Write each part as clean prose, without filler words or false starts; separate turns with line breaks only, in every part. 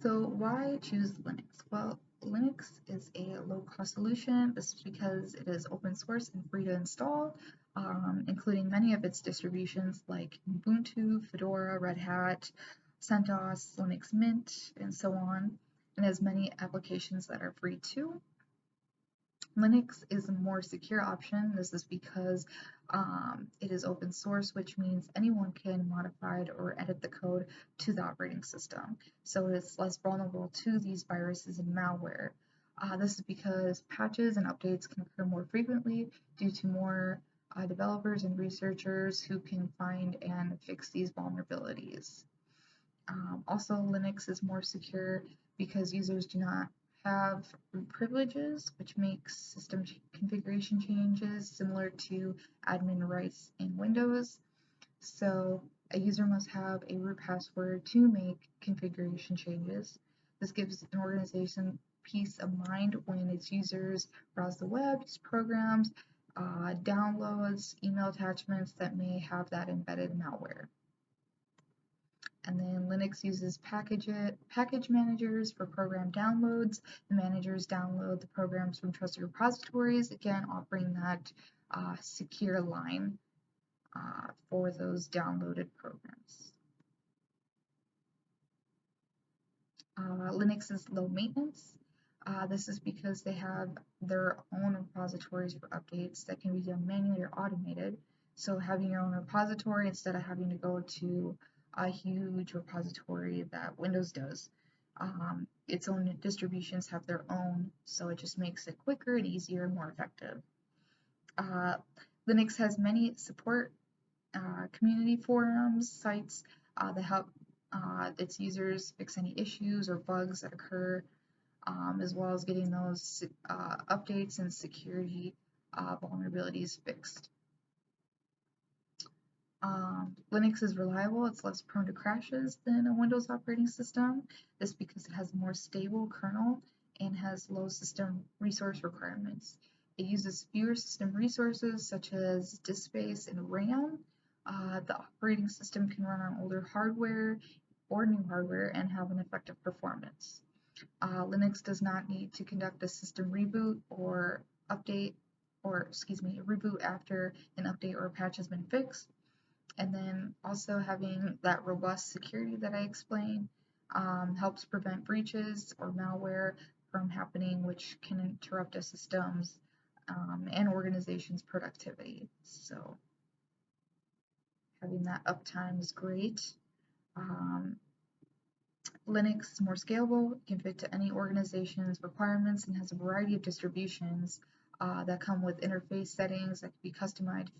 So why choose Linux? Well, Linux is a low-cost solution. This is because it is open source and free to install, including many of its distributions like Ubuntu, Fedora, Red Hat, CentOS, Linux Mint, and so on, and has many applications that are free too. Linux is a more secure option. This is because it is open source, which means anyone can modify or edit the code to the operating system. So it's less vulnerable to these viruses and malware. This is because patches and updates can occur more frequently due to more developers and researchers who can find and fix these vulnerabilities. Also, Linux is more secure because users do not have root privileges, which makes system configuration changes similar to admin rights in Windows. So a user must have a root password to make configuration changes. This gives an organization peace of mind when its users browse the web, use programs, downloads, email attachments that may have that embedded malware. And then Linux uses package managers for program downloads. The managers download the programs from trusted repositories, again offering that secure line for those downloaded programs. Linux is low maintenance. This is because they have their own repositories for updates that can be done manually or automated. So having your own repository instead of having to go to a huge repository that Windows does. Its own distributions have their own, so it just makes it quicker and easier and more effective. Linux has many support community forums, sites that help its users fix any issues or bugs that occur, as well as getting those updates and security vulnerabilities fixed. Linux is reliable, it's less prone to crashes than a Windows operating system. This because it has a more stable kernel and has low system resource requirements. It uses fewer system resources such as disk space and RAM. The operating system can run on older hardware or new hardware and have an effective performance. Linux does not need to conduct a system reboot or update, or excuse me, reboot after an update or a patch has been fixed. And then also having that robust security that I explained helps prevent breaches or malware from happening, which can interrupt a system's and organization's productivity. So having that uptime is great. Linux is more scalable, it can fit to any organization's requirements and has a variety of distributions that come with interface settings that can be customized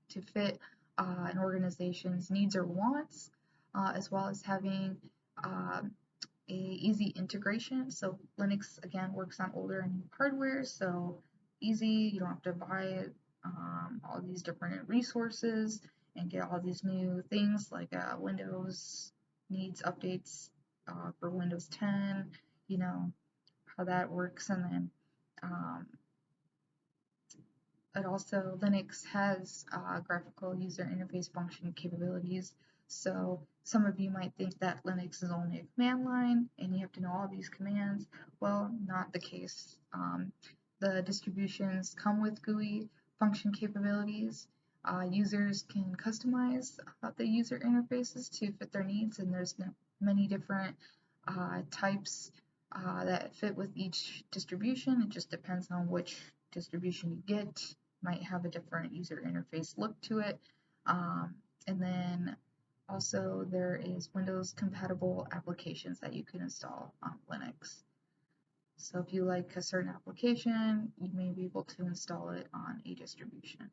to fit an organization's needs or wants, as well as having a easy integration. So Linux again works on older and new hardware, so easy. You don't have to buy all these different resources and get all these new things like Windows needs updates for Windows 10. You know how that works, and then it also, Linux has graphical user interface function capabilities. So some of you might think that Linux is only a command line and you have to know all these commands. Well, not the case. The distributions come with GUI function capabilities. Users can customize the user interfaces to fit their needs, and there's many different types that fit with each distribution. It just depends on which distribution you get. Might have a different user interface look to it. And then also there is Windows compatible applications that you can install on Linux. So if you like a certain application, you may be able to install it on a distribution.